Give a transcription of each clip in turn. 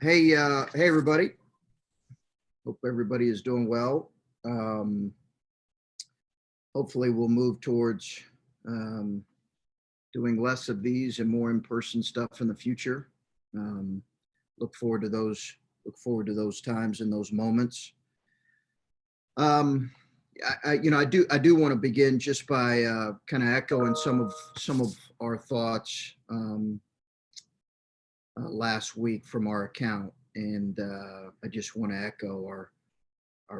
Hey, everybody. Hope everybody is doing well. Hopefully we'll move towards doing less of these and more in-person stuff in the future. Um, look forward to those. Look forward to those times and those moments. Um, I do want to begin just by kind of echoing some of our thoughts last week from our account, and I just want to echo our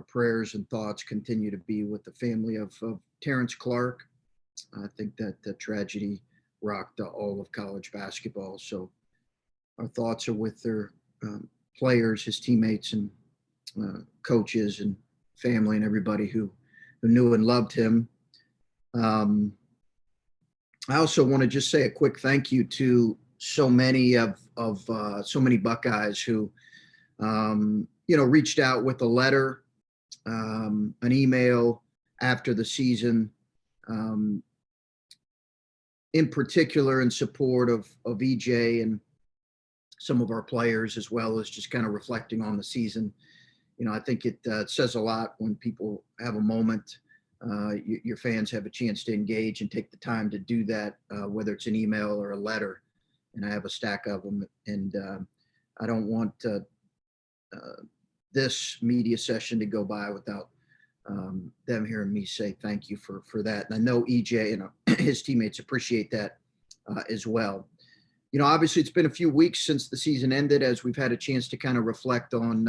prayers and thoughts continue to be with the family of Terrence Clark. I think that the tragedy rocked all of college basketball. So our thoughts are with their players, his teammates, and coaches and family and everybody who knew and loved him. I also want to just say a quick thank you to so many of so many Buckeyes who reached out with a letter, an email after the season, in particular in support of EJ and some of our players, as well as just kind of reflecting on the season. I think it says a lot when people have a moment, your fans have a chance to engage and take the time to do that, whether it's an email or a letter. And I have a stack of them, and I don't want this media session to go by without them hearing me say thank you for that. And I know EJ and his teammates appreciate that as well. Obviously it's been a few weeks since the season ended, as we've had a chance to kind of reflect on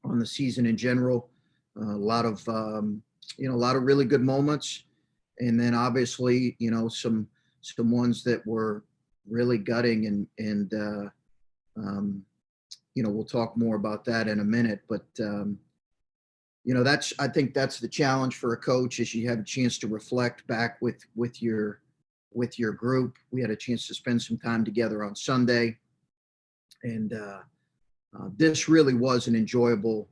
the season in general. A lot of really good moments, and then obviously some ones that were really gutting, and we'll talk more about that in a minute. But I think that's the challenge for a coach, is you have a chance to reflect back with your group. We had a chance to spend some time together on Sunday, and this really was an enjoyable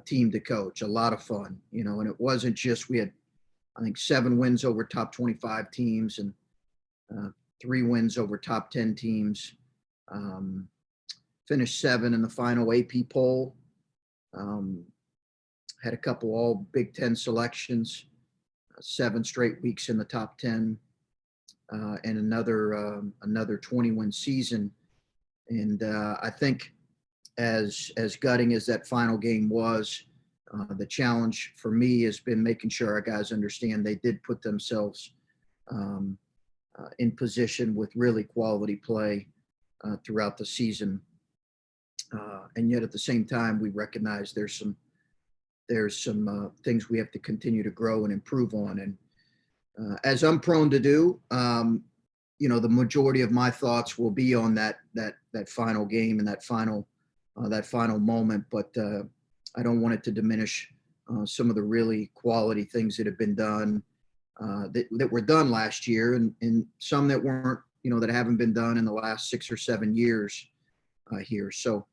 team to coach. A lot of fun, and it wasn't just, we had, I think, 7 wins over top 25 teams and 3 wins over top 10 teams. Finished 7 in the final AP poll. Had a couple all Big Ten selections, 7 straight weeks in the top 10, and another 20-win season. And I think as gutting as that final game was, the challenge for me has been making sure our guys understand they did put themselves in position with really quality play throughout the season. And yet at the same time, we recognize there's some things we have to continue to grow and improve on. And as I'm prone to do, the majority of my thoughts will be on that final game and that final moment. But I don't want it to diminish some of the really quality things that have been done, that were done last year, and some that weren't, that haven't been done in the last 6 or 7 years here. So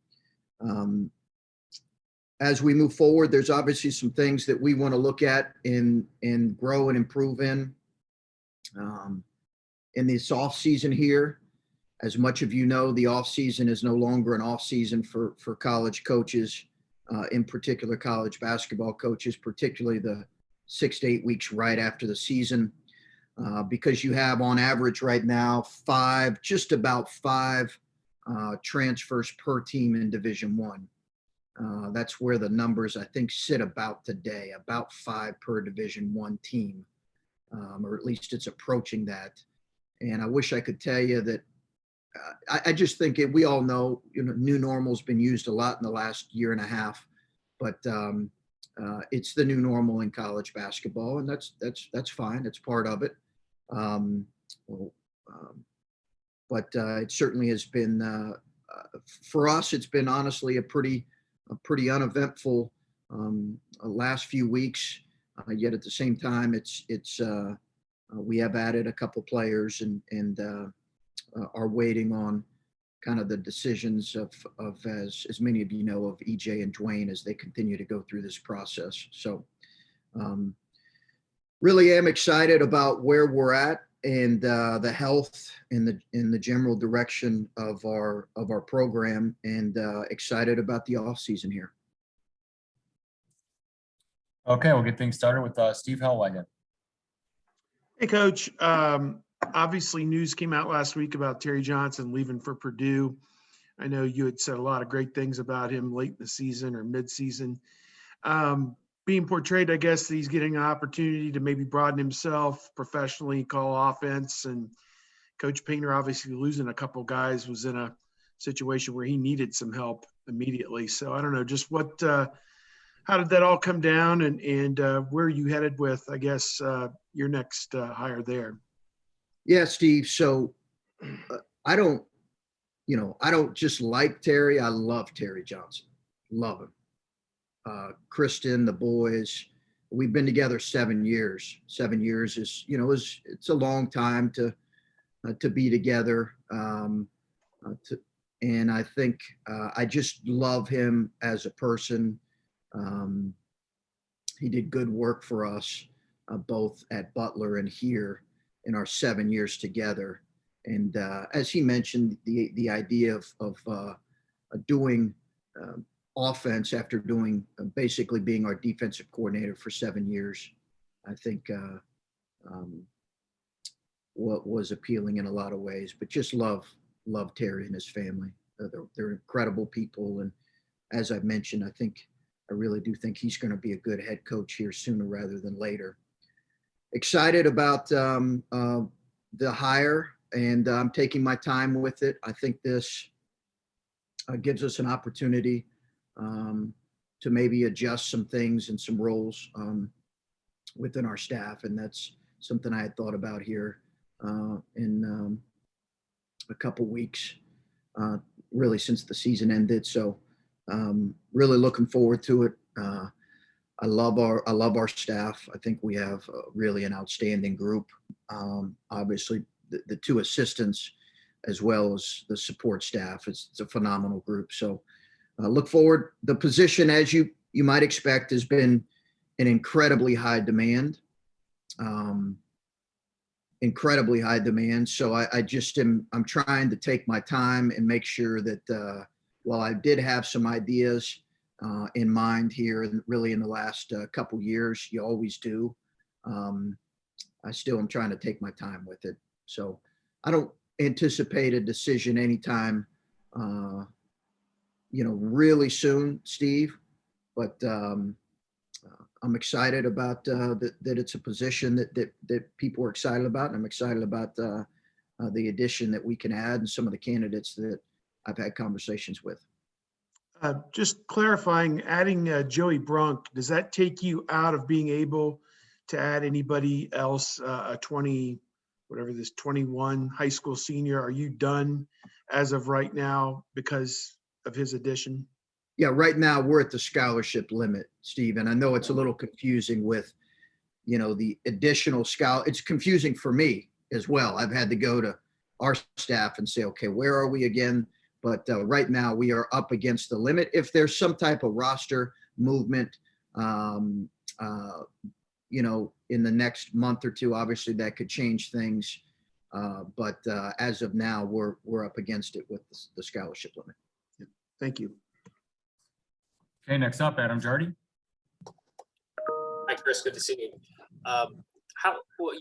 as we move forward, there's obviously some things that we want to look at and grow and improve in this off season here. As much of the off season is no longer an off season for college coaches, in particular college basketball coaches, particularly the 6 to 8 weeks right after the season, because you have on average right now just about five transfers per team in Division I. That's where the numbers, I think, sit about today, about 5 per Division I team, or at least it's approaching that. And I wish I could tell you that. I just think we all know, new normal's been used a lot in the last year and a half, but it's the new normal in college basketball, and that's fine. It's part of it. But it certainly has been, for us, it's been honestly a pretty uneventful last few weeks. Yet at the same time, we have added a couple players and are waiting on kind of the decisions of as many of you know, of EJ and Dwayne as they continue to go through this process. So really am excited about where we're at and the health in the general direction of our program, and excited about the off season here. Okay, we'll get things started with Steve Hellwagon. Hey, Coach. Obviously, news came out last week about Terry Johnson leaving for Purdue. I know you had said a lot of great things about him late in the season or mid-season. Being portrayed, I guess, that he's getting an opportunity to maybe broaden himself professionally, call offense. And Coach Painter, obviously losing a couple guys, was in a situation where he needed some help immediately. So I don't know, just how did that all come down, and where are you headed with, I guess, your next hire there? Yeah, Steve. So I don't just like Terry. I love Terry Johnson. Love him. Kristen, the boys, we've been together 7 years. 7 years is, it's a long time to be together. And I think I just love him as a person. He did good work for us, both at Butler and here in our 7 years together. And as he mentioned, the idea of doing offense after doing basically being our defensive coordinator for 7 years, I think what was appealing in a lot of ways. But just love Terry and his family. They're incredible people, and as I've mentioned, I really do think he's going to be a good head coach here sooner rather than later. Excited about the hire, and I'm taking my time with it. I think this gives us an opportunity to maybe adjust some things and some roles within our staff, and that's something I had thought about here in a couple weeks, really since the season ended. So really looking forward to it. I love our staff. I think we have really an outstanding group. Obviously, the two assistants as well as the support staff. It's a phenomenal group. So look forward. The position, as you might expect, has been an incredibly high demand. Incredibly high demand. So I'm trying to take my time and make sure that while I did have some ideas in mind here, and really in the last couple years, you always do. I still am trying to take my time with it. So I don't anticipate a decision anytime, really soon, Steve. But I'm excited about that it's a position that people are excited about, and I'm excited about the addition that we can add and some of the candidates that I've had conversations with. Just clarifying, adding Joey Brunk, does that take you out of being able to add anybody else, a 21 high school senior? Are you done as of right now because of his addition? Yeah, right now we're at the scholarship limit, Steve, and I know it's a little confusing with, the additional scholar. It's confusing for me as well. I've had to go to our staff and say, okay, where are we again? But right now we are up against the limit. If there's some type of roster movement, in the next month or two, obviously that could change things. But as of now, we're up against it with the scholarship limit. Yeah. Thank you. Okay, next up, Adam Jardy. Hi, Chris. Good to see you.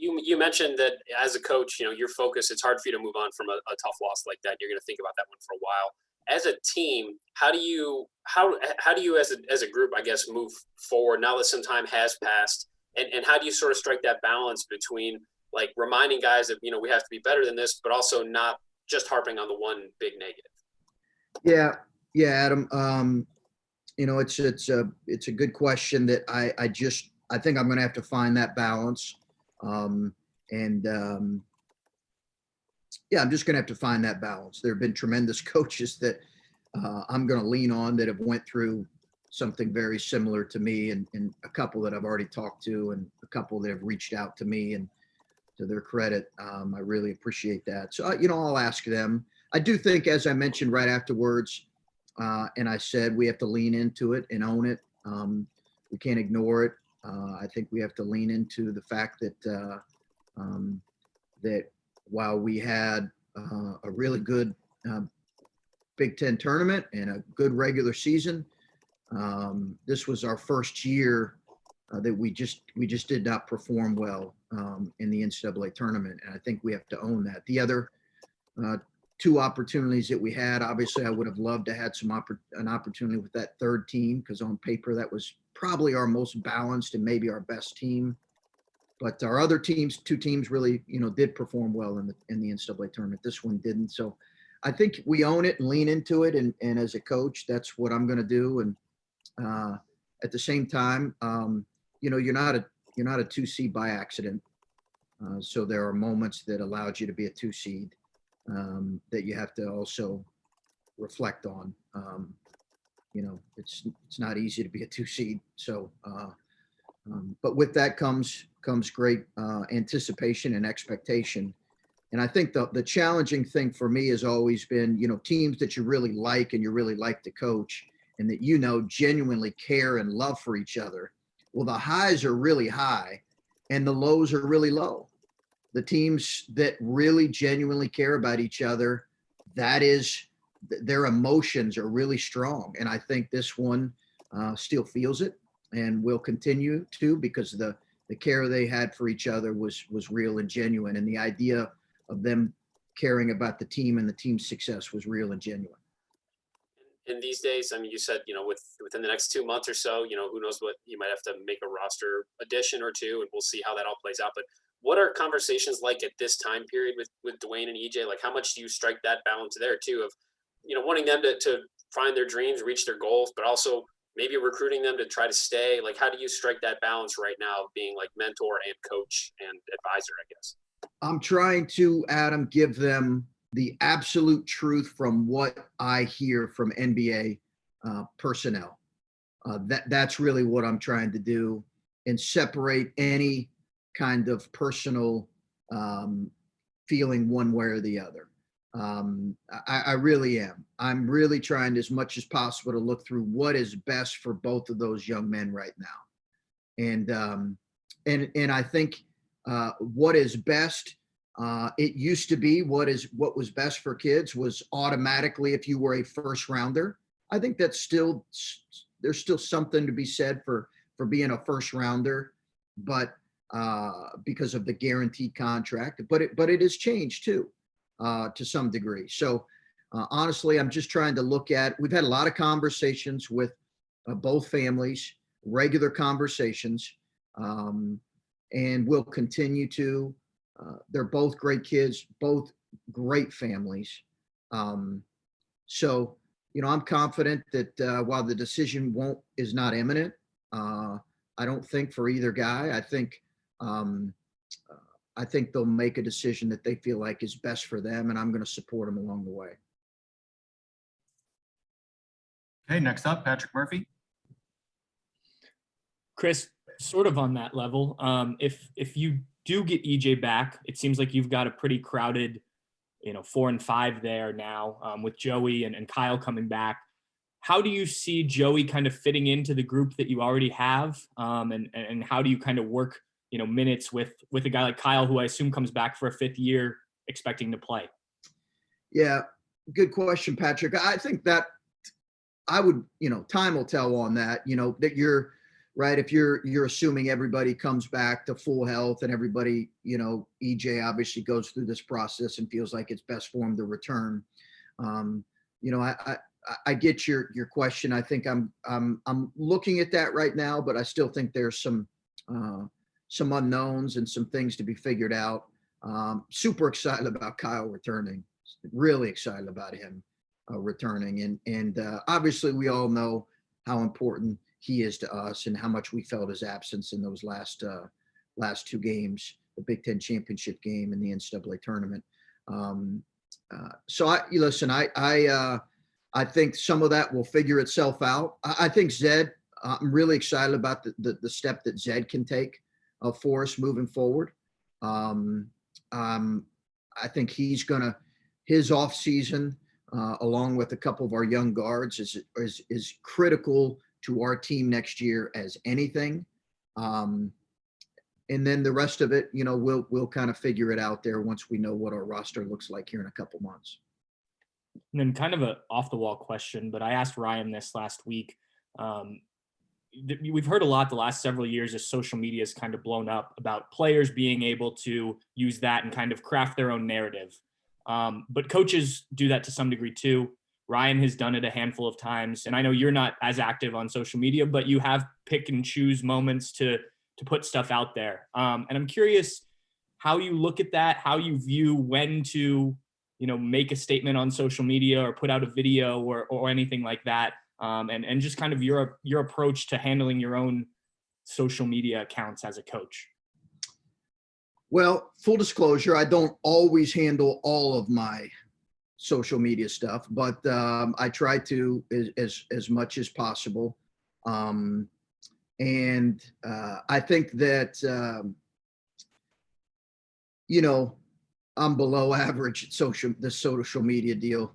You mentioned that as a coach, your focus, it's hard for you to move on from a tough loss like that. You're going to think about that one for a while. As a team, how do you as a group, I guess, move forward now that some time has passed, and how do you sort of strike that balance between like reminding guys that, we have to be better than this, but also not just harping on the one big negative? Yeah, Adam. It's a good question that I think I'm going to have to find that balance. I'm just going to have to find that balance. There have been tremendous coaches that I'm going to lean on that have went through something very similar to me, and a couple that I've already talked to, and a couple that have reached out to me, and to their credit, I really appreciate that. So, I'll ask them. I do think, as I mentioned right afterwards, and I said, we have to lean into it and own it. We can't ignore it. I think we have to lean into the fact that that while we had a really good Big Ten tournament and a good regular season, this was our first year that we just did not perform well in the NCAA tournament, and I think we have to own that. The other two opportunities that we had, obviously, I would have loved to had an opportunity with that third team, because on paper that was probably our most balanced and maybe our best team. But our other teams, two teams, really, did perform well in the NCAA tournament. This one didn't. So I think we own it and lean into it. And as a coach, that's what I'm going to do. And at the same time, you're not a 2 seed by accident. So there are moments that allowed you to be a 2 seed that you have to also reflect on. It's not easy to be a 2 seed. So, but with that comes great anticipation and expectation. And I think the challenging thing for me has always been, teams that you really like and you really like to coach and that, genuinely care and love for each other. Well, the highs are really high and the lows are really low. The teams that really genuinely care about each other, their emotions are really strong. And I think this one still feels it and will continue to, because the care they had for each other was real and genuine. And the idea of them caring about the team and the team's success was real and genuine. And these days, I mean, you said, within the next 2 months or so, who knows what, you might have to make a roster addition or two, and we'll see how that all plays out. But what are conversations like at this time period with Dwayne and EJ? Like, how much do you strike that balance there too of, wanting them to find their dreams, reach their goals, but also maybe recruiting them to try to stay? Like, how do you strike that balance right now of being like mentor and coach and advisor, I guess? I'm trying to, Adam, give them the absolute truth from what I hear from NBA personnel. That's really what I'm trying to do, and separate any kind of personal feeling one way or the other. I really am. I'm really trying as much as possible to look through what is best for both of those young men right now. And I think what is best, it used to be what was best for kids was automatically if you were a first rounder. I think there's still something to be said for being a first rounder, but because of the guaranteed contract, but it has changed too, to some degree. So honestly, I'm just trying to look at, we've had a lot of conversations with both families, regular conversations, and we'll continue to. They're both great kids, both great families. So, I'm confident that while the decision is not imminent, I don't think for either guy. I think they'll make a decision that they feel like is best for them, and I'm going to support them along the way. Okay, next up, Patrick Murphy. Chris, sort of on that level, if you do get EJ back, it seems like you've got a pretty crowded, 4 and 5 there now, with Joey and Kyle coming back. How do you see Joey kind of fitting into the group that you already have? And how do you kind of work, minutes with a guy like Kyle, who I assume comes back for a 5th year expecting to play? Yeah, good question, Patrick. I think that I would, time will tell on that, that you're right. If you're assuming everybody comes back to full health and everybody, EJ obviously goes through this process and feels like it's best for him to return. I get your question. I think I'm looking at that right now, but I still think there's some unknowns and some things to be figured out. Super excited about Kyle returning. Really excited about him returning, and obviously we all know how important he is to us and how much we felt his absence in those last 2 games, the Big Ten championship game and the NCAA tournament. So I think some of that will figure itself out. I think Zed, I'm really excited about the step that Zed can take for us moving forward. I think his off season, along with a couple of our young guards, is critical to our team next year as anything. and then the rest of it, we'll kind of figure it out there once we know what our roster looks like here in a couple months. And then kind of a off the wall question, but I asked Ryan this last week. We've heard a lot the last several years as social media has kind of blown up about players being able to use that and kind of craft their own narrative. But coaches do that to some degree too. Ryan has done it a handful of times. And I know you're not as active on social media, but you have pick and choose moments to put stuff out there. And I'm curious how you look at that, how you view when to, make a statement on social media or put out a video or anything like that. And just kind of your approach to handling your own social media accounts as a coach. Well, full disclosure, I don't always handle all of my social media stuff, but I try to as much as possible. And I think that, I'm below average at the social media deal.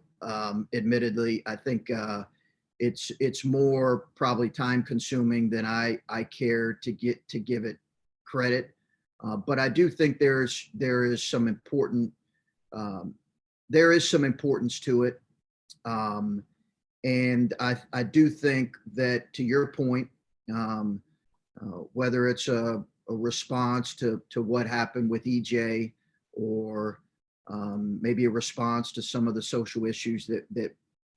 Admittedly, I think it's more probably time consuming than I care to give it credit. But I do think there is some importance to it. And I do think that, to your point, whether it's a response to what happened with EJ, or maybe a response to some of the social issues that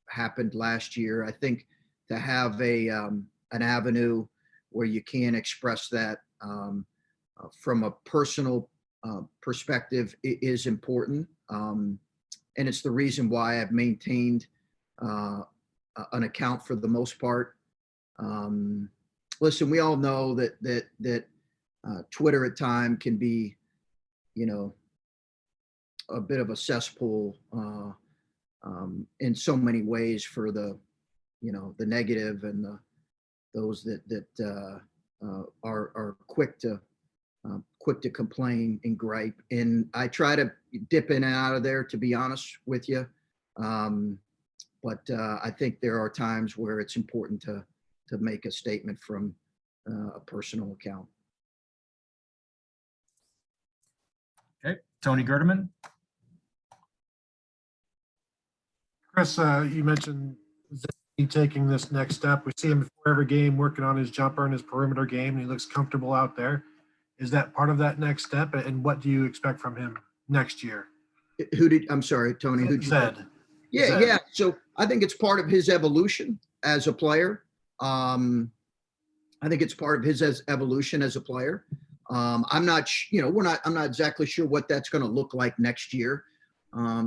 happened last year, I think to have an avenue where you can express that from a personal perspective is important. And it's the reason why I've maintained an account for the most part. Listen, we all know that Twitter at times can be, a bit of a cesspool in so many ways for the negative and those that are quick to complain and gripe. And I try to dip in and out of there, to be honest with you. But I think there are times where it's important to make a statement from a personal account. Okay, Tony Gerdeman. Chris, you mentioned Zach taking this next step. We see him before every game working on his jumper and his perimeter game, and he looks comfortable out there. Is that part of that next step? And what do you expect from him next year? I'm sorry, Tony. Zed. Yeah. So I think it's part of his evolution as a player. I'm not exactly sure what that's going to look like next year.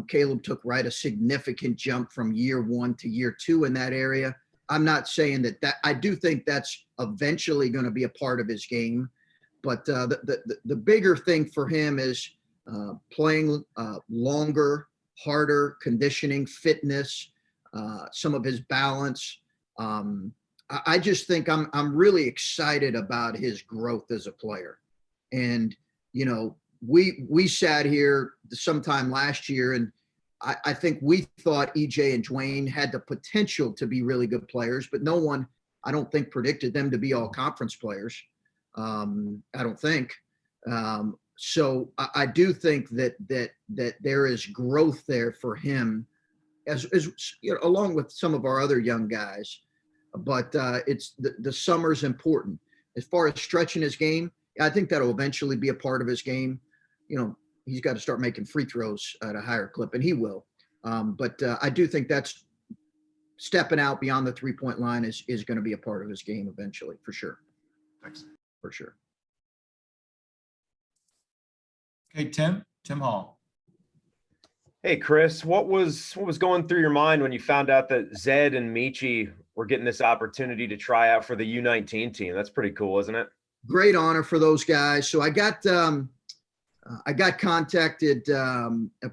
Caleb took a significant jump from year 1 to year 2 in that area. I'm not saying that I do think that's eventually going to be a part of his game, but the bigger thing for him is playing longer, harder, conditioning, fitness, some of his balance. I just think I'm really excited about his growth as a player. And, we sat here sometime last year, and I think we thought EJ and Dwayne had the potential to be really good players, but no one, I don't think, predicted them to be all conference players. I don't think. So I do think that there is growth there for him, as along with some of our other young guys. But it's the summer's important. As far as stretching his game, I think that'll eventually be a part of his game. He's got to start making free throws at a higher clip, and he will. But I do think that's stepping out beyond the 3-point line is going to be a part of his game eventually, for sure. Thanks. For sure. Okay, Tim Hall. Hey, Chris, what was going through your mind when you found out that Zed and Ncaa were getting this opportunity to try out for the U19 team? That's pretty cool, isn't it? Great honor for those guys. So I got contacted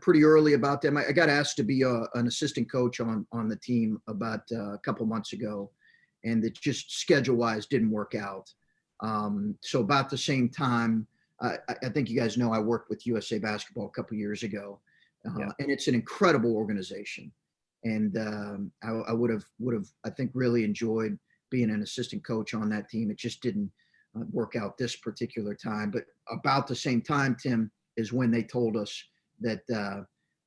pretty early about them. I got asked to be an assistant coach on the team about a couple months ago, and it just schedule-wise didn't work out. So about the same time, I think you guys know I worked with USA Basketball a couple years ago, and it's an incredible organization. And I would have I think really enjoyed being an assistant coach on that team. It just didn't work out this particular time. But about the same time, Tim, is when they told us that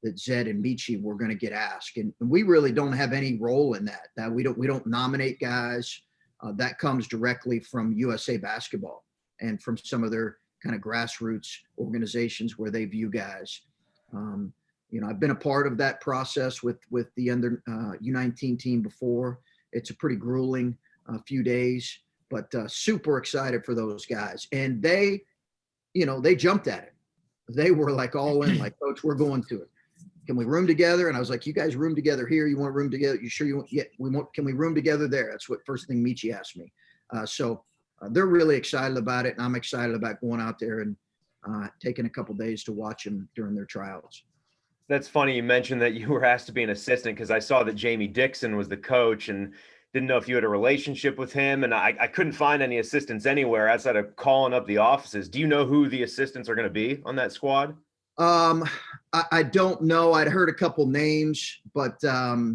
that Zed and Ncaa were going to get asked, and we really don't have any role in that. That we don't nominate guys. That comes directly from USA Basketball and from some of their kind of grassroots organizations where they view guys. I've been a part of that process with the under U19 team before. It's a pretty grueling few days, but super excited for those guys. And they jumped at it. They were like all in, like, Coach, we're going to it. Can we room together? And I was like, you guys room together here. You want room together? You sure you want? Yeah, we want. Can we room together there? That's what first thing Ncaa asked me. So they're really excited about it, and I'm excited about going out there and taking a couple days to watch them during their tryouts. That's funny you mentioned that you were asked to be an assistant, because I saw that Jamie Dixon was the coach and didn't know if you had a relationship with him. And I couldn't find any assistants anywhere outside of calling up the offices. Do you know who the assistants are going to be on that squad? I don't know. I'd heard a couple names, but I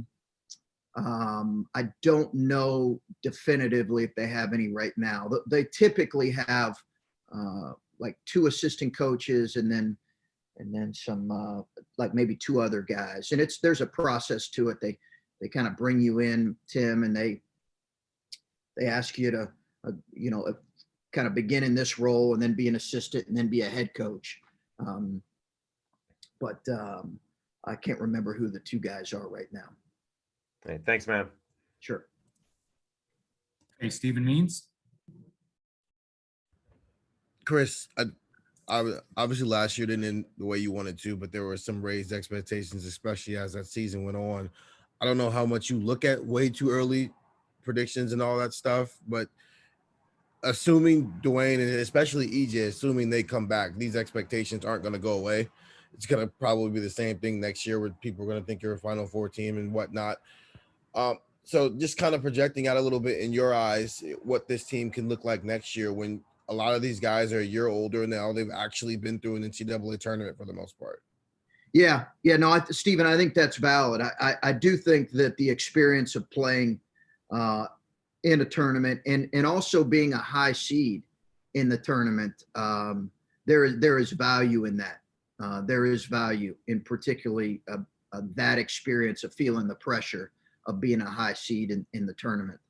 don't know definitively if they have any right now. They typically have like 2 assistant coaches and then some like maybe 2 other guys. And there's a process to it. They kind of bring you in, Tim, and they ask you to kind of begin in this role and then be an assistant and then be a head coach. But I can't remember who the 2 guys are right now. Hey, thanks, man. Sure. Hey, Stephen Means. Chris, I obviously last year didn't end the way you wanted to, but there were some raised expectations, especially as that season went on. I don't know how much you look at way too early predictions and all that stuff, but assuming Dwayne and especially EJ, assuming they come back, these expectations aren't going to go away. It's going to probably be the same thing next year where people are going to think you're a Final Four team and whatnot. So just kind of projecting out a little bit in your eyes, what this team can look like next year when a lot of these guys are a year older now. They've actually been through an NCAA tournament for the most part. Yeah. No, Stephen, I think that's valid. I do think that the experience of playing in a tournament and also being a high seed in the tournament, there is value in that. There is value in particularly that experience of feeling the pressure of being a high seed in the tournament.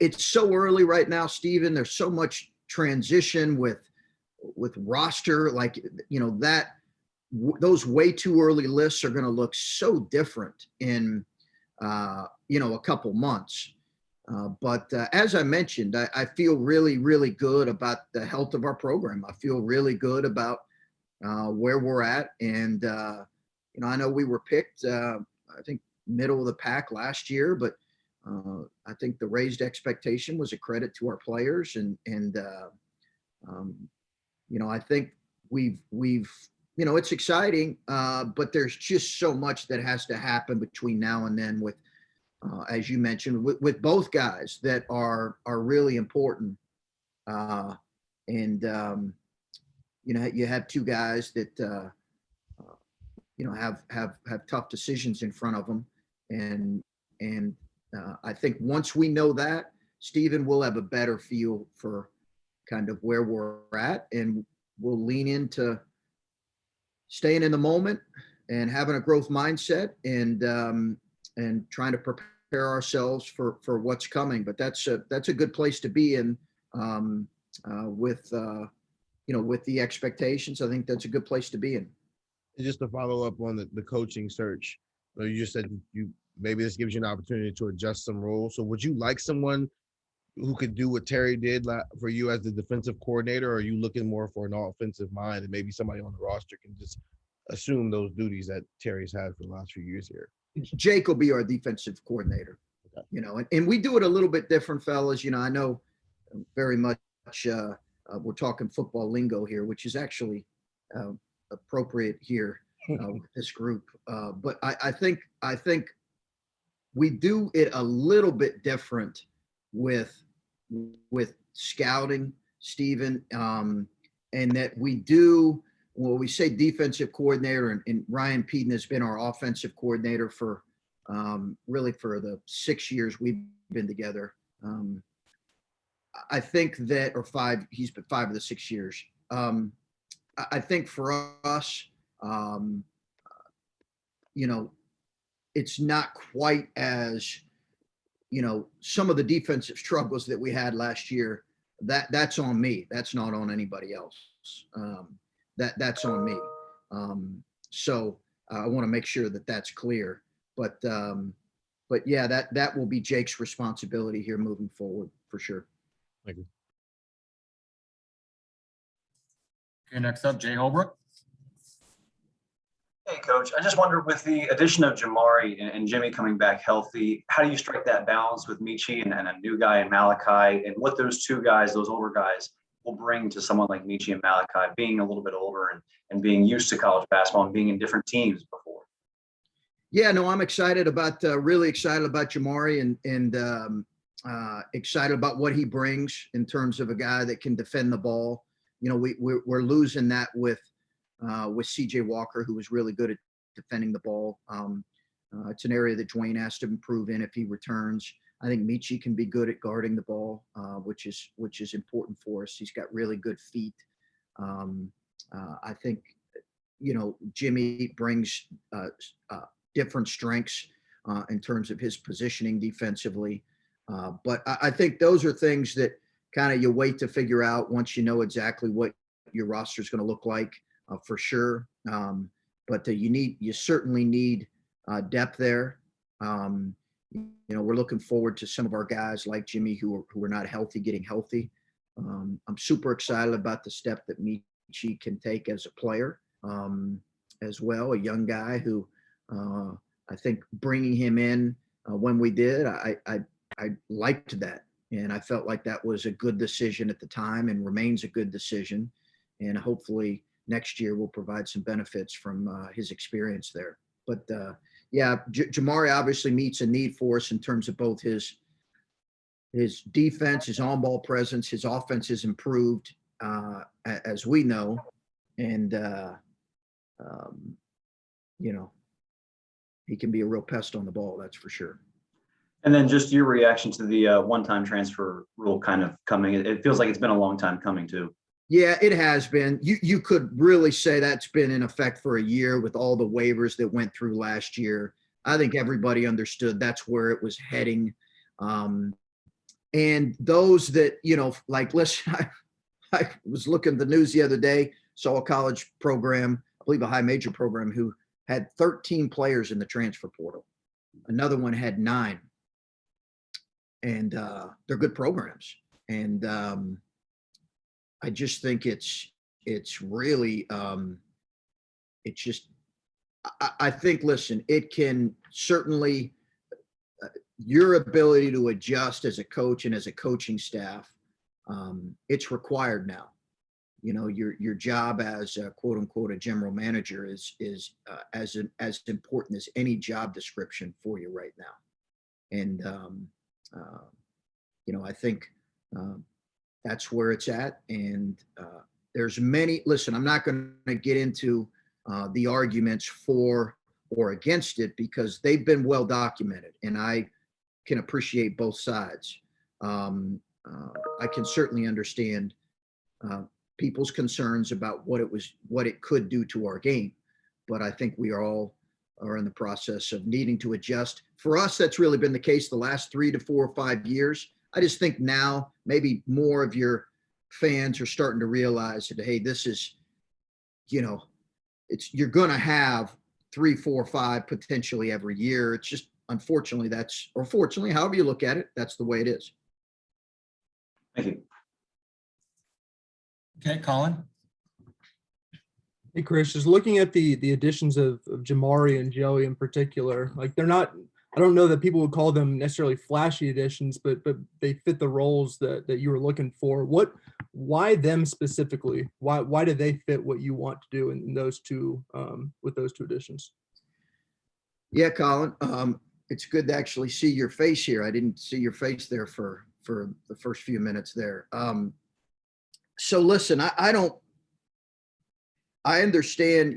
It's so early right now, Stephen. There's so much transition with roster, like, those way too early lists are going to look so different in, a couple months. But as I mentioned, I feel really, really good about the health of our program. I feel really good about where we're at. And, I know we were picked, I think, middle of the pack last year, but I think the raised expectation was a credit to our players. And I think we've it's exciting, but there's just so much that has to happen between now and then with, as you mentioned, with both guys that are really important. You have 2 guys that, have tough decisions in front of them. And I think once we know that, Stephen, we'll have a better feel for kind of where we're at, and we'll lean into staying in the moment and having a growth mindset and trying to prepare ourselves for what's coming. But that's a good place to be in with the expectations. I think that's a good place to be in. And just to follow up on the coaching search, you just said maybe this gives you an opportunity to adjust some roles. So would you like someone who could do what Terry did for you as the defensive coordinator, or are you looking more for an offensive mind and maybe somebody on the roster can just assume those duties that Terry's had for the last few years here? Jake will be our defensive coordinator. Okay. And we do it a little bit different, fellas. I know very much we're talking football lingo here, which is actually appropriate here with this group. But I think we do it a little bit different with scouting, Stephen, and that we do, well, we say defensive coordinator, and Ryan Peden has been our offensive coordinator for really for the 6 years we've been together. I think that, or 5, he's been 5 of the 6 years. I think for us, you know, it's not quite as, some of the defensive struggles that we had last year, that's on me. That's not on anybody else. That's on me. So I want to make sure that that's clear. But yeah, that will be Jake's responsibility here moving forward for sure. Thank you. Okay, next up, Jay Holbrook. Hey, Coach. I just wondered, with the addition of Jamari and Jimmy coming back healthy, how do you strike that balance with Ncaa and a new guy in Malachi, and what those two guys, those older guys, will bring to someone like Ncaa and Malachi, being a little bit older and being used to college basketball and being in different teams before? Yeah, no, I'm excited about, really excited about Jamari and excited about what he brings in terms of a guy that can defend the ball. We're losing that with CJ Walker, who was really good at defending the ball. It's an area that Dwayne has to improve in if he returns. I think Ncaa can be good at guarding the ball, which is important for us. He's got really good feet. I think, Jimmy brings different strengths in terms of his positioning defensively. But I think those are things that kind of you wait to figure out once you know exactly what your roster is going to look like, for sure. But you certainly need depth there. We're looking forward to some of our guys like Jimmy who are not healthy getting healthy. I'm super excited about the step that Ncaa can take as a player, as well. A young guy who I think bringing him in when we did, I liked that. And I felt like that was a good decision at the time and remains a good decision. And hopefully next year will provide some benefits from his experience there. But yeah, Jamari obviously meets a need for us in terms of both his defense, his on-ball presence, his offense has improved, as we know. And, he can be a real pest on the ball, that's for sure. And then just your reaction to the one-time transfer rule kind of coming. It feels like it's been a long time coming too. Yeah, it has been. You could really say that's been in effect for a year with all the waivers that went through last year. I think everybody understood that's where it was heading. And those that, like, listen, I was looking at the news the other day, saw a college program, I believe a high major program, who had 13 players in the transfer portal. Another one had 9. And they're good programs. And I just think it's really, it's just, I think, listen, it can certainly, your ability to adjust as a coach and as a coaching staff, it's required now. Your job as a, quote unquote, a general manager is as important as any job description for you right now. And, I think that's where it's at. And there's many, listen, I'm not going to get into the arguments for or against it because they've been well documented and I can appreciate both sides. I can certainly understand people's concerns about what it could do to our game. But I think we are in the process of needing to adjust. For us, that's really been the case the last 3 to 4 or 5 years. I just think now maybe more of your fans are starting to realize that, hey, this is, you're going to have 3, 4, 5 potentially every year. It's just, unfortunately, or fortunately, however you look at it, that's the way it is. Thank you. Okay, Colin. Hey, Chris, just looking at the additions of Jamari and Joey in particular, like they're not, I don't know that people would call them necessarily flashy additions, but they fit the roles that you were looking for. Why them specifically? Why do they fit what you want to do in those two, with those two additions? Yeah, Colin, it's good to actually see your face here. I didn't see your face there for the first few minutes there. So listen, I understand,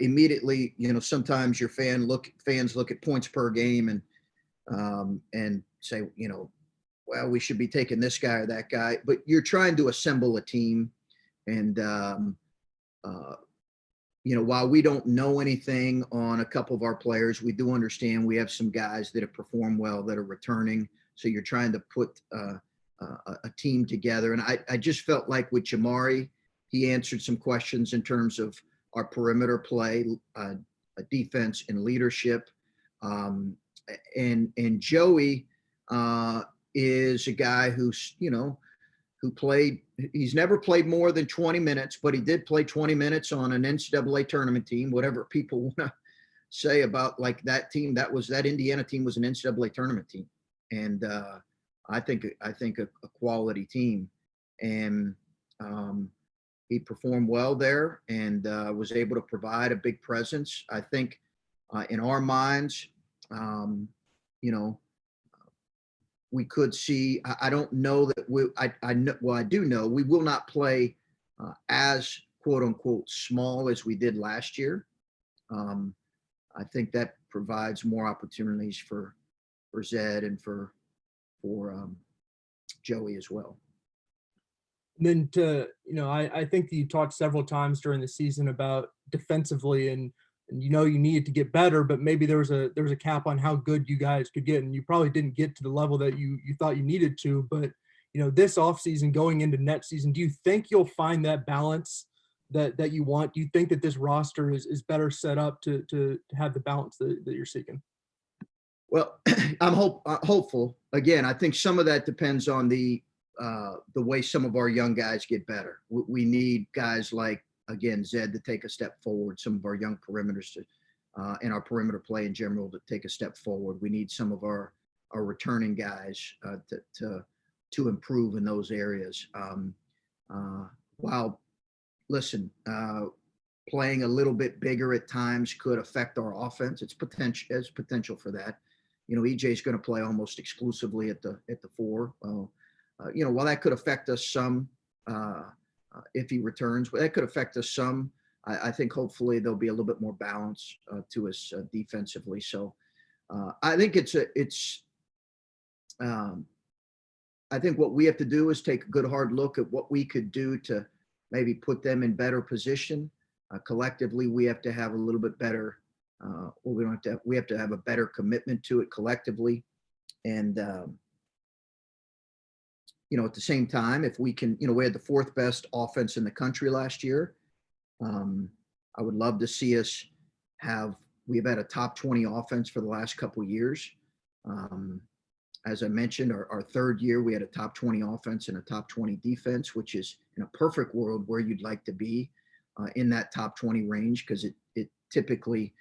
immediately, sometimes your fans look at points per game and say, well, we should be taking this guy or that guy, but you're trying to assemble a team. And, while we don't know anything on a couple of our players, we do understand we have some guys that have performed well that are returning. So you're trying to put a team together. And I just felt like with Jamari, he answered some questions in terms of our perimeter play, defense and leadership. And Joey is a guy who's, who played, he's never played more than 20 minutes, but he did play 20 minutes on an NCAA tournament team, whatever people want to say about like that team. That Indiana team was an NCAA tournament team. And I think a quality team. And he performed well there and was able to provide a big presence. I think in our minds, we could see, I don't know that I know, well, I do know we will not play as quote unquote small as we did last year. I think that provides more opportunities for Zed and for Joey as well. And then I think that you talked several times during the season about defensively and you needed to get better, but maybe there was a cap on how good you guys could get, and you probably didn't get to the level that you thought you needed to. But this offseason going into next season, do you think you'll find that balance that you want? Do you think that this roster is better set up to have the balance that you're seeking? Well, I'm hopeful. Again, I think some of that depends on the way some of our young guys get better. We need guys like, again, Zed to take a step forward, some of our young perimeters and our perimeter play in general to take a step forward. We need some of our returning guys to improve in those areas. While, listen, playing a little bit bigger at times could affect our offense. It's potential for that. EJ is going to play almost exclusively at the 4. While that could affect us some, if he returns, but that could affect us some. I think hopefully there'll be a little bit more balance to us defensively. So I think I think what we have to do is take a good hard look at what we could do to maybe put them in better position. Collectively, we have to have a little bit better. We have to have a better commitment to it collectively, and. At the same time, if we can, we had the 4th best offense in the country last year. I would love to see us we've had a top 20 offense for the last couple of years. As I mentioned, our 3rd year, we had a top 20 offense and a top 20 defense, which is in a perfect world where you'd like to be in that top 20 range, because it typically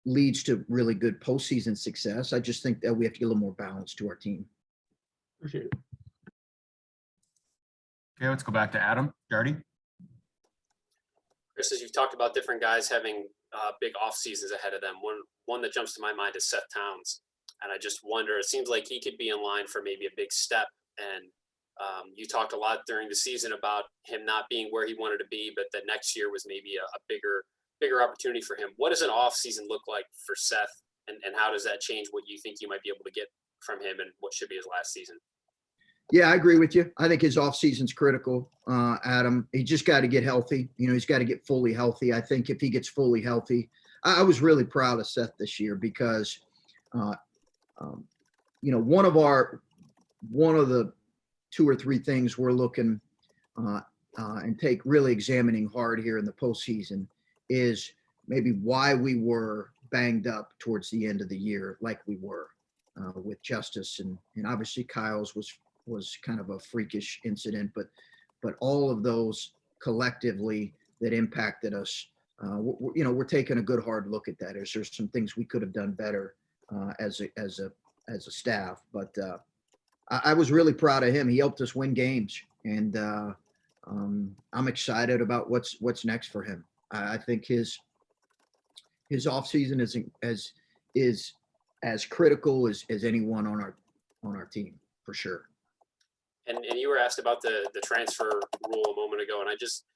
leads to really good postseason success. I just think that we have to get a little more balance to our team. Appreciate it. Okay, let's go back to Adam Jardy. Chris, as you've talked about different guys having big off seasons ahead of them, one that jumps to my mind is Seth Townes. And I just wonder, it seems like he could be in line for maybe a big step. And you talked a lot during the season about him not being where he wanted to be, but that next year was maybe a bigger opportunity for him. What does an off season look like for Seth? And how does that change what you think you might be able to get from him and what should be his last season? Yeah, I agree with you. I think his offseason's critical, Adam. He just got to get healthy. He's got to get fully healthy. I think if he gets fully healthy, I was really proud of Seth this year because, one of the 2 or 3 things we're looking and really examining hard here in the postseason is maybe why we were banged up towards the end of the year like we were with Justice. And obviously Kyle's was kind of a freakish incident, but all of those collectively that impacted us, we're taking a good hard look at that. There's some things we could have done better as a staff, but I was really proud of him. He helped us win games, and I'm excited about what's next for him. I think his offseason is as critical as anyone on our team for sure. And you were asked about the transfer rule a moment ago, and I just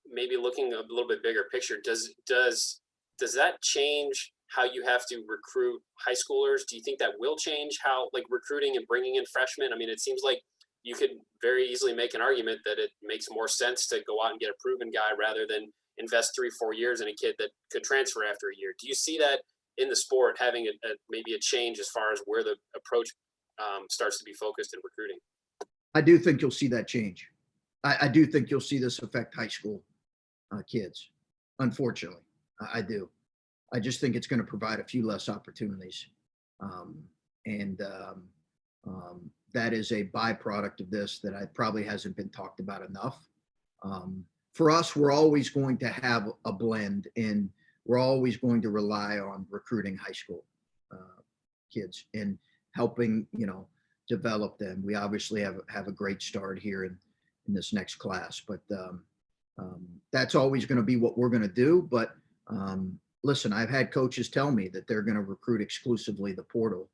maybe looking a little bit bigger picture, does that change how you have to recruit high schoolers? Do you think that will change how like recruiting and bringing in freshmen? I mean, it seems like you could very easily make an argument that it makes more sense to go out and get a proven guy rather than invest 3-4 years in a kid that could transfer after a year. Do you see that in the sport having maybe a change as far as where the approach starts to be focused in recruiting? I do think you'll see that change. I do think you'll see this affect high school kids, unfortunately. I do. I just think it's going to provide a few less opportunities. That is a byproduct of this that probably hasn't been talked about enough. For us, we're always going to have a blend, and we're always going to rely on recruiting high school kids and helping, develop them. We obviously have a great start here in this next class, but that's always going to be what we're going to do. But listen, I've had coaches tell me that they're going to recruit exclusively the portal.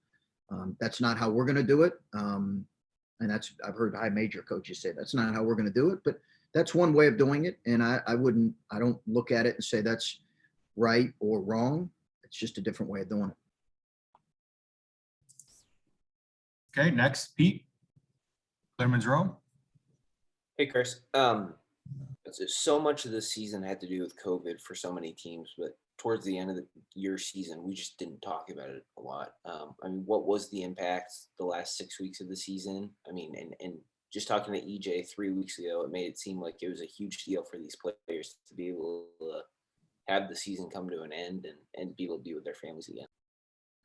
That's not how we're going to do it. And I've heard high major coaches say that's not how we're going to do it, but that's one way of doing it. And I don't look at it and say that's right or wrong. It's just a different way of doing it. Okay, next, Pete. Clearman's Row. Hey, Chris. So much of the season had to do with COVID for so many teams, but towards the end of the year season, we just didn't talk about it a lot. I mean, what was the impact the last 6 weeks of the season? I mean, and just talking to EJ 3 weeks ago, it made it seem like it was a huge deal for these players to be able to have the season come to an end and be able to be with their families again.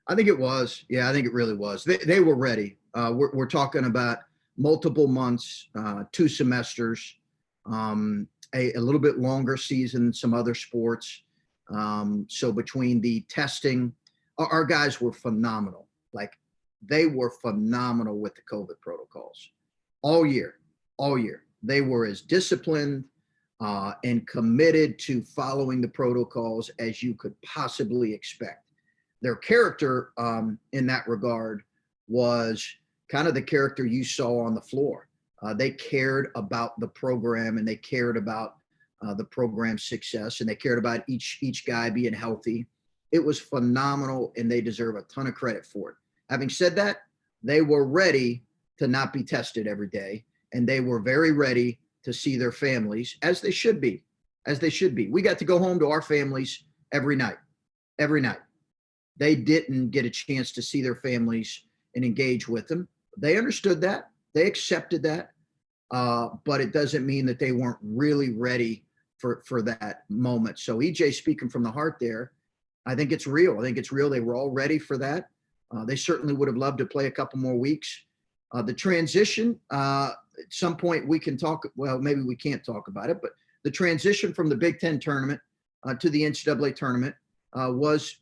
I think it was. Yeah, I think it really was. They were ready. We're talking about multiple months, 2 semesters, a little bit longer season than some other sports. So between the testing, our guys were phenomenal. Like they were phenomenal with the COVID protocols all year. They were as disciplined and committed to following the protocols as you could possibly expect. Their character in that regard was kind of the character you saw on the floor. They cared about the program and they cared about the program's success and they cared about each guy being healthy. It was phenomenal and they deserve a ton of credit for it. Having said that, they were ready to not be tested every day and they were very ready to see their families as they should be. We got to go home to our families every night. They didn't get a chance to see their families and engage with them. They understood that. They accepted that. But it doesn't mean that they weren't really ready for that moment. So EJ speaking from the heart there, I think it's real. They were all ready for that. They certainly would have loved to play a couple more weeks. The transition, at some point we can talk, well, maybe we can't talk about it, but the transition from the Big Ten tournament to the NCAA tournament was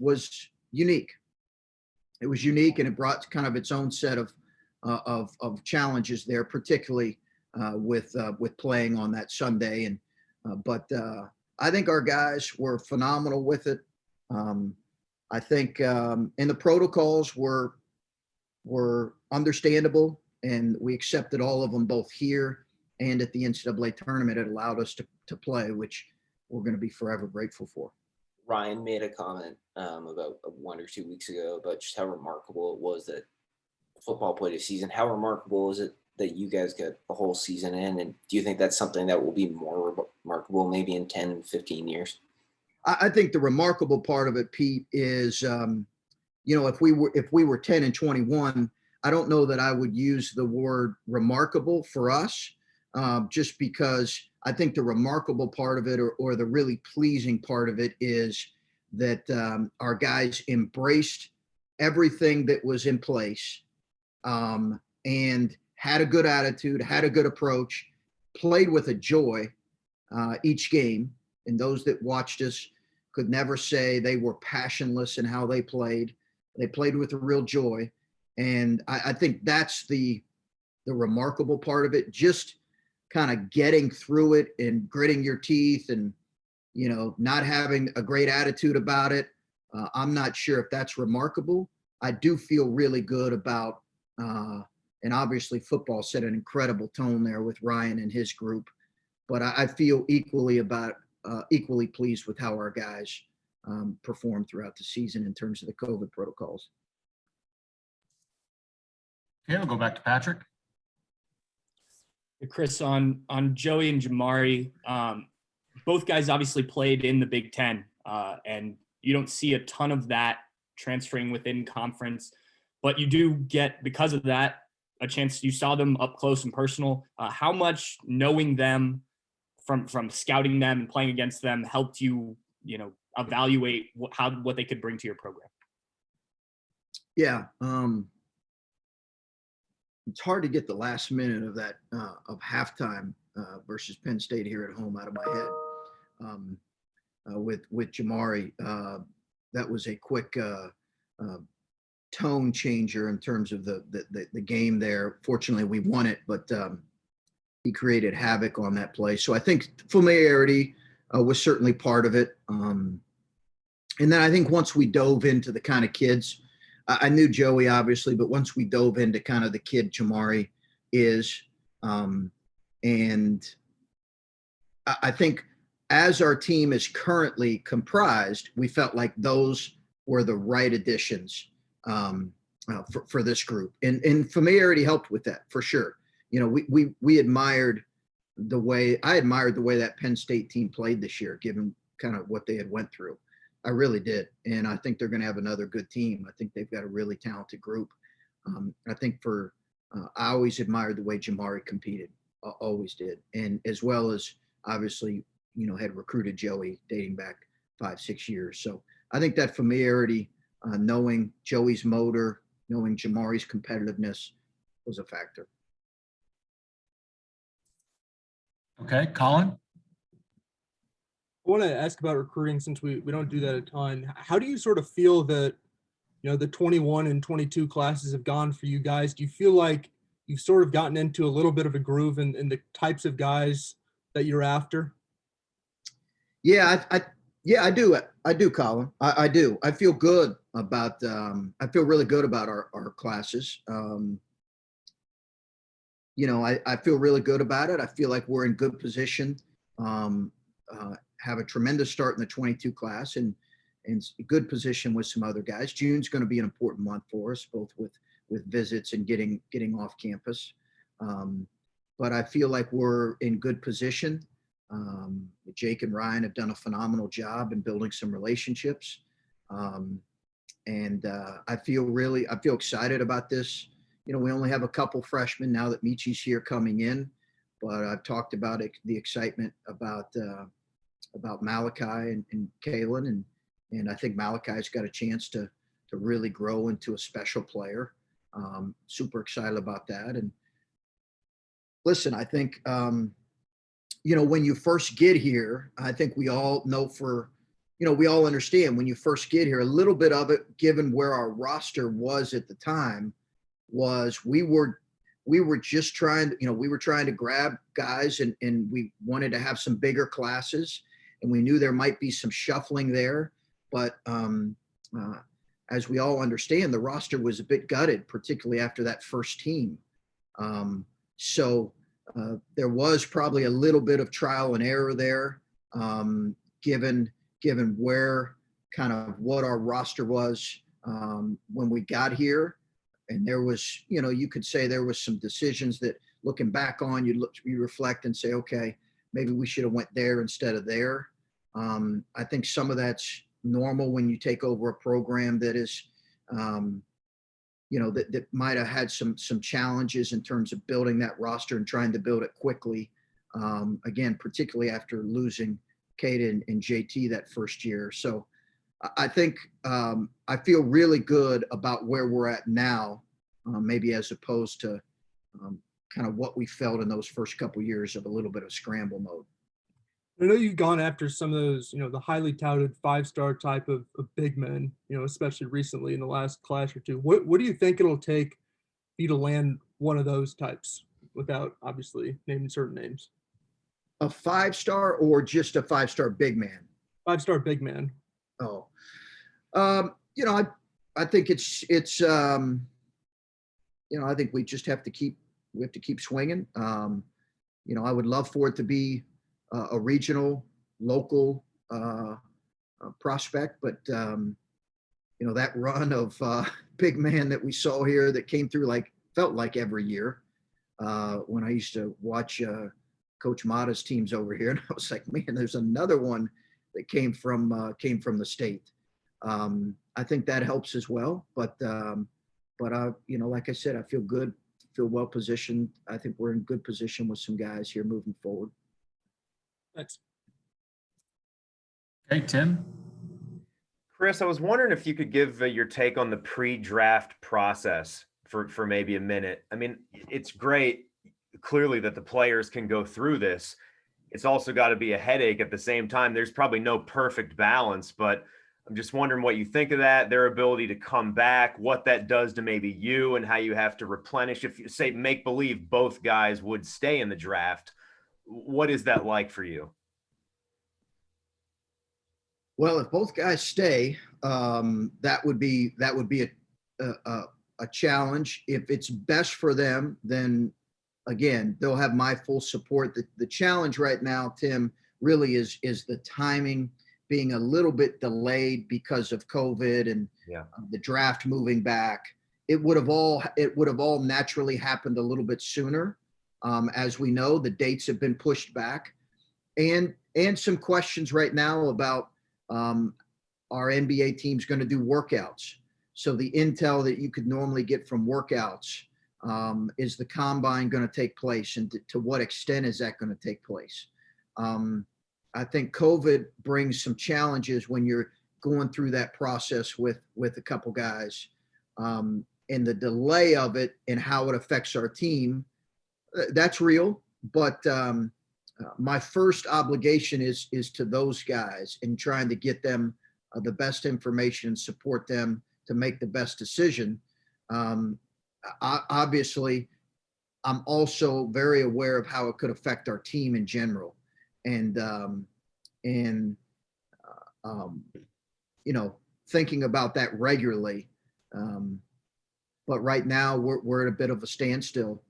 unique. It was unique and it brought kind of its own set of challenges there, particularly with playing on that Sunday. But I think our guys were phenomenal with it. I think and the protocols were understandable and we accepted all of them both here and at the NCAA tournament. It allowed us to play, which we're going to be forever grateful for. Ryan made a comment about 1 or 2 weeks ago about just how remarkable it was that football played a season. How remarkable is it that you guys got a whole season in? And do you think that's something that will be more remarkable maybe in 10, 15 years? I think the remarkable part of it, Pete, is, if we were 10 and 21, I don't know that I would use the word remarkable for us, just because I think the remarkable part of it or the really pleasing part of it is that our guys embraced everything that was in place and had a good attitude, had a good approach, played with a joy each game. And those that watched us could never say they were passionless in how they played. They played with a real joy. And I think that's the remarkable part of it, just kind of getting through it and gritting your teeth and, not having a great attitude about it. I'm not sure if that's remarkable. I do feel really good about, and obviously football set an incredible tone there with Ryan and his group, but I feel equally pleased with how our guys performed throughout the season in terms of the COVID protocols. Okay, we'll go back to Patrick. Chris, on Joey and Jamari, both guys obviously played in the Big Ten, and you don't see a ton of that transferring within conference, but you do get, because of that, a chance. You saw them up close and personal. How much knowing them from scouting them and playing against them helped you, evaluate what they could bring to your program? Yeah. It's hard to get the last minute of that of halftime versus Penn State here at home out of my head. With Jamari, that was a quick tone changer in terms of the game there. Fortunately, we won it, but he created havoc on that play. So I think familiarity was certainly part of it. And then I think once we dove into the kind of kids, I knew Joey obviously, but once we dove into kind of the kid Jamari is, and I think as our team is currently comprised, we felt like those were the right additions for this group, and familiarity helped with that for sure. We admired I admired the way that Penn State team played this year, given kind of what they had went through. I really did. And I think they're going to have another good team. I think they've got a really talented group. I think I always admired the way Jamari competed, always did. And as well as obviously, had recruited Joey dating back 5-6 years. So I think that familiarity, knowing Joey's motor, knowing Jamari's competitiveness was a factor. Okay, Colin. I want to ask about recruiting since we don't do that a ton. How do you sort of feel that, the 21 and 22 classes have gone for you guys? Do you feel like you've sort of gotten into a little bit of a groove in the types of guys that you're after? Yeah, I do. I do, Colin. I do. I feel good about, I feel really good about our classes. I feel really good about it. I feel like we're in good position. Have a tremendous start in the 22 class and good position with some other guys. June's going to be an important month for us, both with visits and getting off campus. But I feel like we're in good position. Jake and Ryan have done a phenomenal job in building some relationships. And I feel excited about this. We only have a couple freshmen now that Michi's here coming in, but I've talked about it, the excitement about Malachi and Kalen, and I think Malachi's got a chance to really grow into a special player. Super excited about that. And listen, I think when you first get here, I think we all know we all understand when you first get here, a little bit of it, given where our roster was at the time, was we were just trying to grab guys and we wanted to have some bigger classes. And we knew there might be some shuffling there, but as we all understand, the roster was a bit gutted, particularly after that first team. So there was probably a little bit of trial and error there, given where kind of what our roster was when we got here. And there was, you could say there was some decisions that looking back on, you reflect and say, okay, maybe we should have went there instead of there. I think some of that's normal when you take over a program that is, that might have had some challenges in terms of building that roster and trying to build it quickly. Again, particularly after losing Kate and JT that first year. So I think I feel really good about where we're at now, maybe as opposed to kind of what we felt in those first couple of years of a little bit of scramble mode. I know you've gone after some of those, the highly touted 5-star type of big men, especially recently in the last class or two. What do you think it'll take for you to land one of those types without obviously naming certain names? A 5-star or just a 5-star big man? 5-star big man. Oh, I think it's I think we just have to keep swinging. I would love for it to be a regional, local prospect, but that run of big man that we saw here that came through felt like every year when I used to watch Coach Mata's teams over here, and I was like, man, there's another one that came from the state. I think that helps as well, but like I said, I feel good, feel well positioned. I think we're in good position with some guys here moving forward. Thanks. Okay, Tim. Chris, I was wondering if you could give your take on the pre-draft process for maybe a minute. I mean, it's great, clearly, that the players can go through this. It's also got to be a headache at the same time. There's probably no perfect balance, but I'm just wondering what you think of that, their ability to come back, what that does to maybe you and how you have to replenish. If you say make believe both guys would stay in the draft, what is that like for you? Well, if both guys stay, that would be a challenge. If it's best for them, then again, they'll have my full support. The challenge right now, Tim, really is the timing being a little bit delayed because of COVID and the draft moving back. It would have all naturally happened a little bit sooner. As we know, the dates have been pushed back, and some questions right now about our NBA team's going to do workouts. So the intel that you could normally get from workouts, is the combine going to take place, and to what extent is that going to take place? I think COVID brings some challenges when you're going through that process with a couple guys, and the delay of it and how it affects our team. That's real, but my first obligation is to those guys and trying to get them the best information and support them to make the best decision. Obviously, I'm also very aware of how it could affect our team in general, and thinking about that regularly. But right now, we're at a bit of a standstill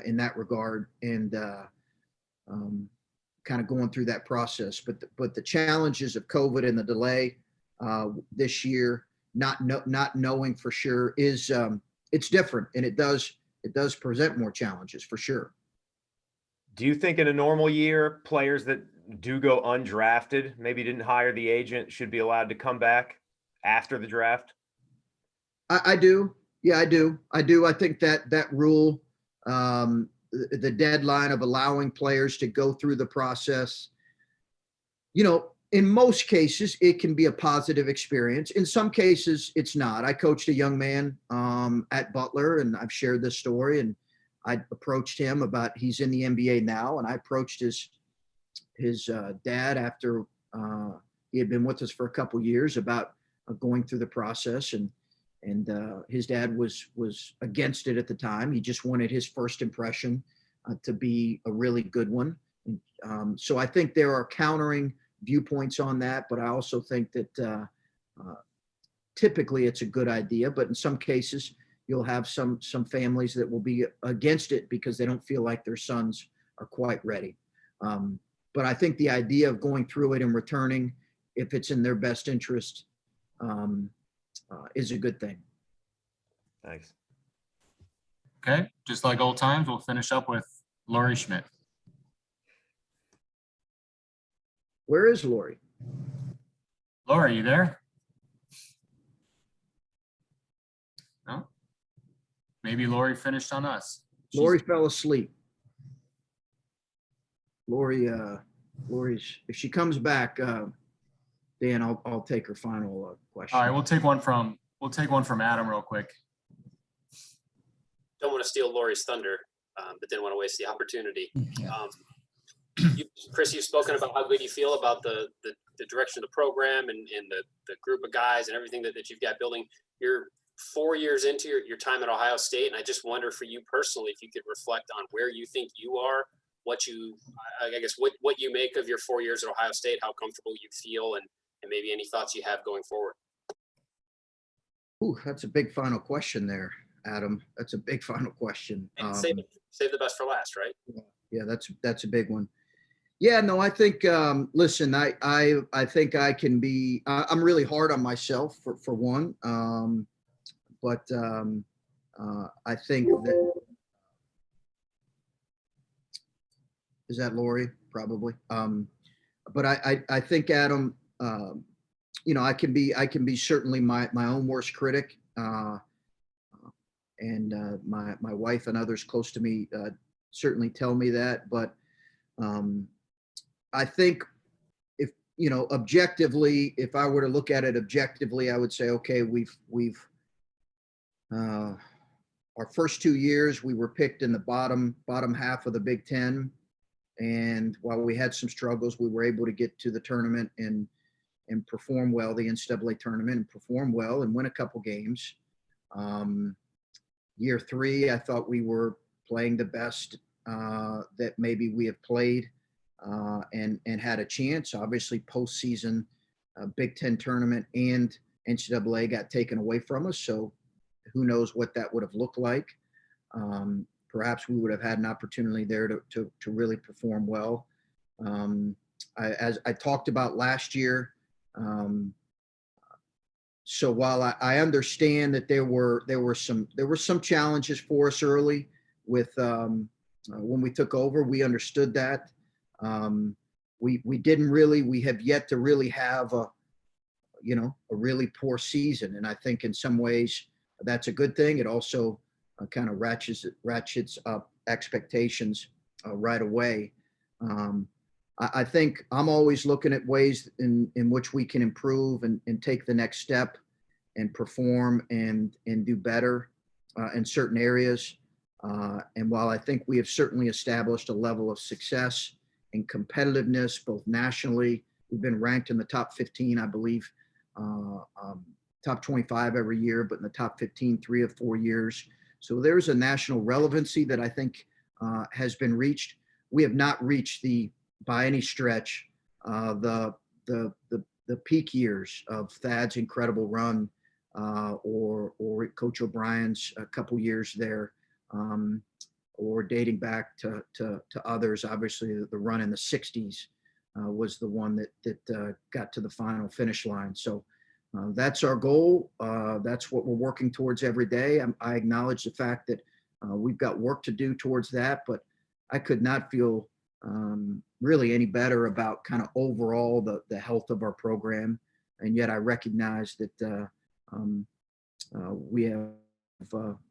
in that regard, and kind of going through that process. But the challenges of COVID and the delay this year, not knowing for sure, is it's different, and it does present more challenges for sure. Do you think in a normal year, players that do go undrafted, maybe didn't hire the agent, should be allowed to come back after the draft? I do. Yeah, I do. I think that rule, the deadline of allowing players to go through the process, in most cases, it can be a positive experience. In some cases, it's not. I coached a young man at Butler, and I've shared this story, and I approached him about, he's in the NBA now, and I approached his dad after he had been with us for a couple years about going through the process, and his dad was against it at the time. He just wanted his first impression to be a really good one. So I think there are countering viewpoints on that, but I also think that typically it's a good idea, but in some cases you'll have some families that will be against it because they don't feel like their sons are quite ready. But I think the idea of going through it and returning, if it's in their best interest, is a good thing. Thanks. Okay, just like old times, we'll finish up with Lori Schmidt. Where is Lori? Lori, you there? No? Maybe Lori finished on us. Lori fell asleep. Lori's, if she comes back, Dan, I'll take her final question. All right, we'll take one from Adam real quick. Don't want to steal Lori's thunder, but didn't want to waste the opportunity. Chris, you've spoken about how good you feel about the direction of the program and the group of guys and everything that you've got building. You're 4 years into your time at Ohio State, and I just wonder for you personally, if you could reflect on where you think you are, what you make of your 4 years at Ohio State, how comfortable you feel, and maybe any thoughts you have going forward. Ooh, that's a big final question there, Adam. That's a big final question. And save the best for last, right? Yeah, that's a big one. Yeah, no, I think, listen, I think I can be, I'm really hard on myself for one. But I think that, is that Lori? Probably. But I think Adam, I can be certainly my own worst critic. And my wife and others close to me certainly tell me that. But I think if, objectively, if I were to look at it objectively, I would say, okay, we've our first 2 years, we were picked in the bottom half of the Big Ten. And while we had some struggles, we were able to get to the tournament and perform well, the NCAA tournament, and perform well and win a couple games. Year 3, I thought we were playing the best that maybe we have played and had a chance. Obviously, postseason, Big Ten tournament and NCAA got taken away from us. So who knows what that would have looked like. Perhaps we would have had an opportunity there to really perform well. As I talked about last year, so while I understand that there were some challenges for us early with when we took over, we understood that. We have yet to really have a really poor season. And I think in some ways that's a good thing. It also kind of ratchets up expectations right away. I think I'm always looking at ways in which we can improve and take the next step and perform and do better in certain areas. And while I think we have certainly established a level of success and competitiveness, both nationally, we've been ranked in the top 15, I believe, top 25 every year, but in the top 15, 3 of 4 years. So there's a national relevancy that I think has been reached. We have not reached by any stretch, the peak years of Thad's incredible run or Coach O'Brien's a couple years there, or dating back to others. Obviously, the run in the 60s was the one that got to the final finish line. So that's our goal. That's what we're working towards every day. I acknowledge the fact that we've got work to do towards that, but I could not feel really any better about kind of overall the health of our program. And yet I recognize that we have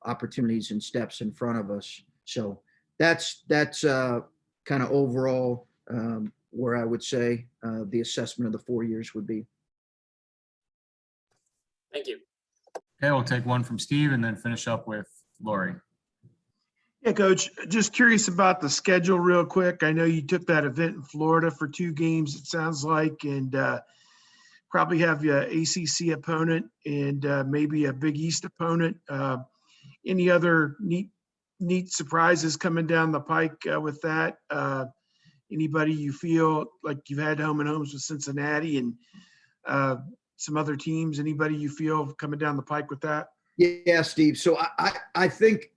opportunities and steps in front of us. So that's kind of overall where I would say the assessment of the 4 years would be. Thank you. Okay, we'll take one from Steve and then finish up with Lori. Yeah, Coach, just curious about the schedule real quick. I know you took that event in Florida for 2 games, it sounds like, and probably have your ACC opponent and maybe a Big East opponent. Any other neat surprises coming down the pike with that? Anybody you feel like you've had home and homes with Cincinnati and some other teams? Anybody you feel coming down the pike with that? Yeah, Steve. So I think,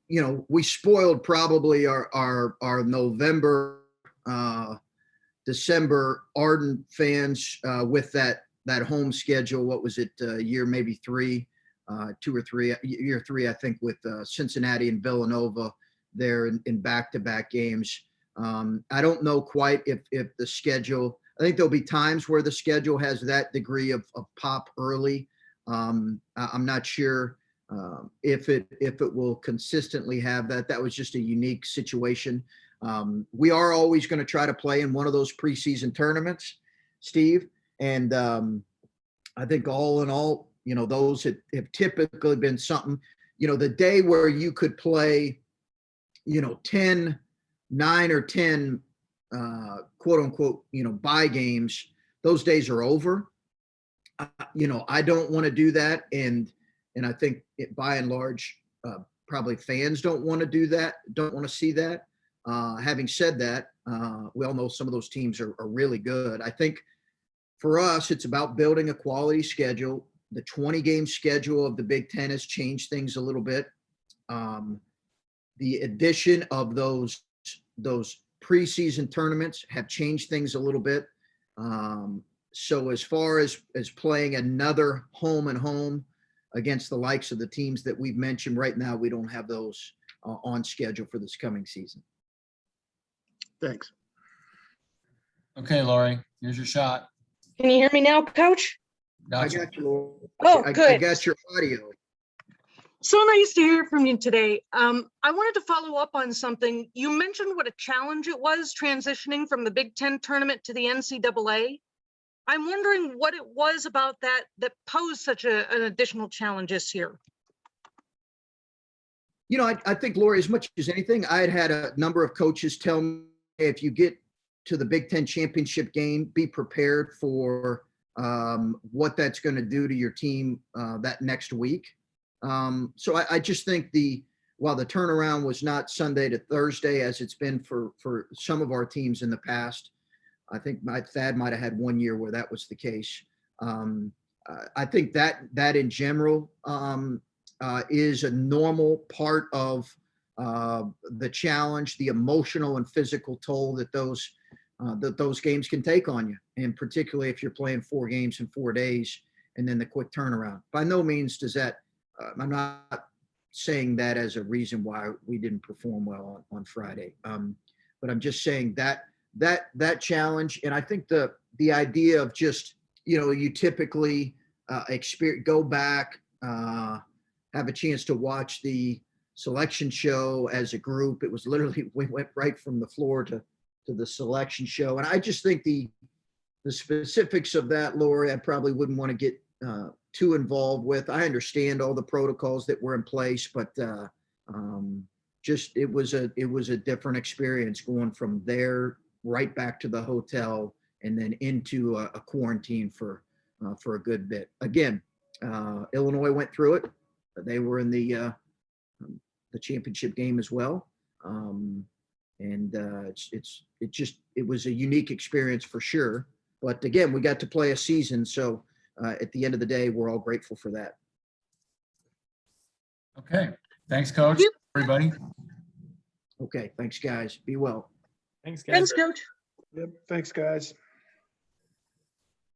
we spoiled probably our November, December ardent fans with that home schedule. What was it? Year maybe 3, 2 or 3, year 3, I think, with Cincinnati and Villanova there in back-to-back games. I don't know quite if the schedule, I think there'll be times where the schedule has that degree of pop early. I'm not sure if it will consistently have that. That was just a unique situation. We are always going to try to play in one of those preseason tournaments, Steve. And I think all in all, those have typically been something, the day where you could play, 9 or 10 quote unquote, bye games, those days are over. I don't want to do that. And I think by and large, probably fans don't want to do that, don't want to see that. Having said that, we all know some of those teams are really good. I think for us, it's about building a quality schedule. The 20-game schedule of the Big Ten has changed things a little bit. The addition of those preseason tournaments have changed things a little bit. So as far as playing another home and home against the likes of the teams that we've mentioned right now, we don't have those on schedule for this coming season. Thanks. Okay, Lori, here's your shot. Can you hear me now, Coach? Gotcha. I got you, Laura. Oh, I good. got your audio. So nice to hear from you today. I wanted to follow up on something. You mentioned what a challenge it was transitioning from the Big Ten tournament to the NCAA. I'm wondering what it was about that posed such an additional challenge this year. You know, I think, Lori, as much as anything, I had a number of coaches tell me, hey, if you get to the Big Ten championship game, be prepared for what that's going to do to your team that next week. So I just think while the turnaround was not Sunday to Thursday, as it's been for some of our teams in the past, I think Thad might have had 1 year where that was the case. I think that in general is a normal part of the challenge, the emotional and physical toll that those games can take on you, and particularly if you're playing 4 games in 4 days and then the quick turnaround. By no means does that. I'm not saying that as a reason why we didn't perform well on Friday, but I'm just saying that challenge, and I think the idea of just, you know, you typically go back, have a chance to watch the selection show as a group. It was literally, we went right from the floor to the selection show, and I just think the specifics of that, Lori, I probably wouldn't want to get too involved with. I understand all the protocols that were in place, but just it was a different experience going from there right back to the hotel and then into a quarantine for a good bit. Again, Illinois went through it. They were in the championship game as well, and it was a unique experience for sure. But again, we got to play a season, so at the end of the day, we're all grateful for that. Okay. Thanks, Coach. Everybody. Okay. Thanks, guys. Be well. Thanks, guys. Thanks, Coach. Yep. Thanks, guys.